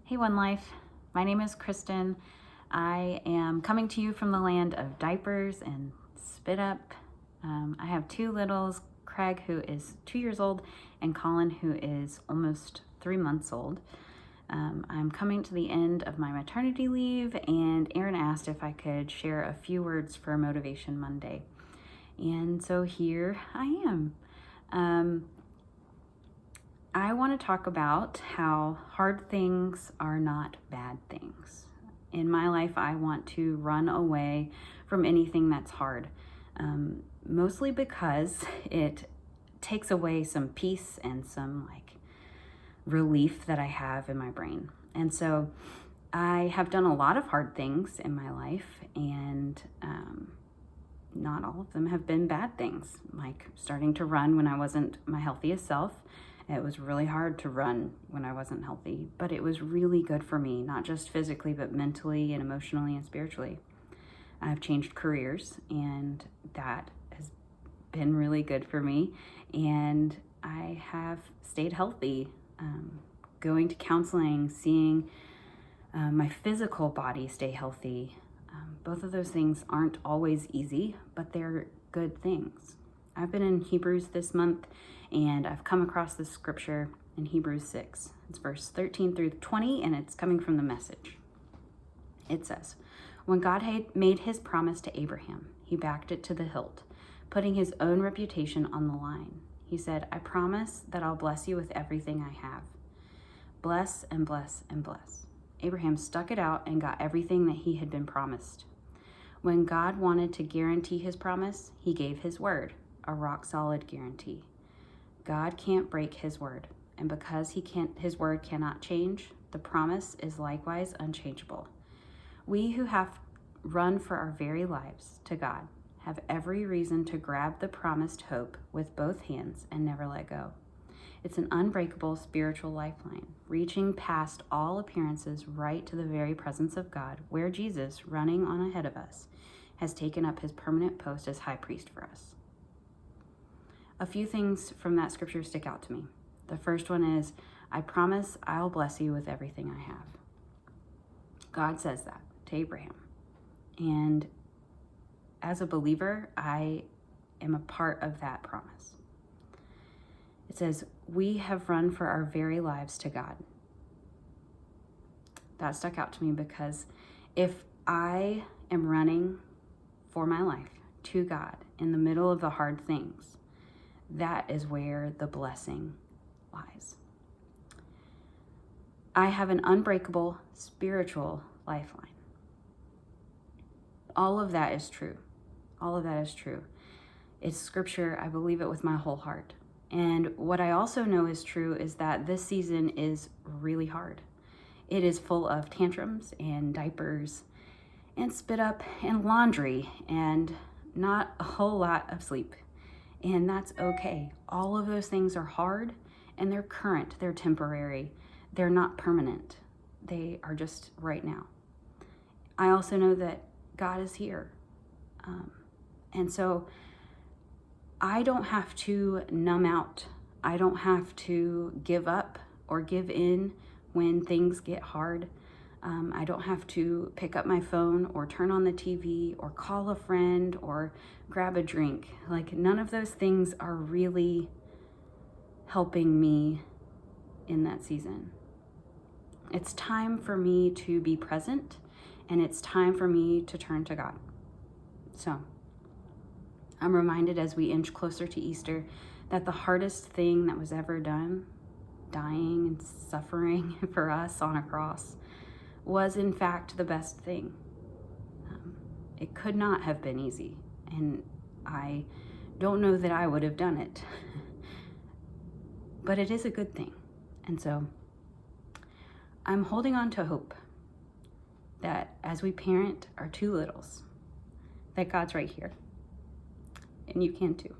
Hey, One Life. My name is Kristen. I am coming to you from the land of diapers and spit up. I have two littles, Craig, who is 2 years old, and Colin, who is almost 3 months old. I'm coming to the end of my maternity leave, and Aaron asked if I could share a few words for Motivation Monday. And so here I am. I want to talk about how hard things are not bad things. In my life, I want to run away from anything that's hard, mostly because it takes away some peace and some relief that I have in my brain. And so I have done a lot of hard things in my life, and not all of them have been bad things, like starting to run when I wasn't my healthiest self. It was really hard to run when I wasn't healthy, but it was really good for me, not just physically, but mentally and emotionally and spiritually. I've changed careers, and that has been really good for me. And I have stayed healthy, going to counseling, seeing my physical body stay healthy. Both of those things aren't always easy, but they're good things. I've been in Hebrews this month, and I've come across this scripture in Hebrews 6. It's verse 13 through 20, and it's coming from the Message. It says, "When God had made his promise to Abraham, he backed it to the hilt, putting his own reputation on the line. He said, 'I promise that I'll bless you with everything I have. Bless and bless and bless.' Abraham stuck it out and got everything that he had been promised. When God wanted to guarantee his promise, he gave his word, a rock-solid guarantee. God can't break his word, and because his word cannot change, the promise is likewise unchangeable. We who have run for our very lives to God have every reason to grab the promised hope with both hands and never let go. It's an unbreakable spiritual lifeline, reaching past all appearances right to the very presence of God, where Jesus, running on ahead of us, has taken up his permanent post as high priest for us." A few things from that scripture stick out to me. The first one is, "I promise I'll bless you with everything I have." God says that to Abraham. And as a believer, I am a part of that promise. It says, "We have run for our very lives to God." That stuck out to me because if I am running for my life to God in the middle of the hard things, that is where the blessing lies. I have an unbreakable spiritual lifeline. All of that is true. All of that is true. It's scripture. I believe it with my whole heart. And what I also know is true is that this season is really hard. It is full of tantrums and diapers and spit up and laundry and not a whole lot of sleep. And that's okay. All of those things are hard, and they're current, they're temporary, they're not permanent. They are just right now. I also know that God is here. And so I don't have to numb out. I don't have to give up or give in when things get hard. I don't have to pick up my phone or turn on the TV or call a friend or grab a drink. None of those things are really helping me in that season. It's time for me to be present, and it's time for me to turn to God. So I'm reminded as we inch closer to Easter that the hardest thing that was ever done, dying and suffering for us on a cross, was in fact the best thing. It could not have been easy, and I don't know that I would have done it, but it is a good thing. And so I'm holding on to hope that as we parent our two littles, that God's right here, and you can too.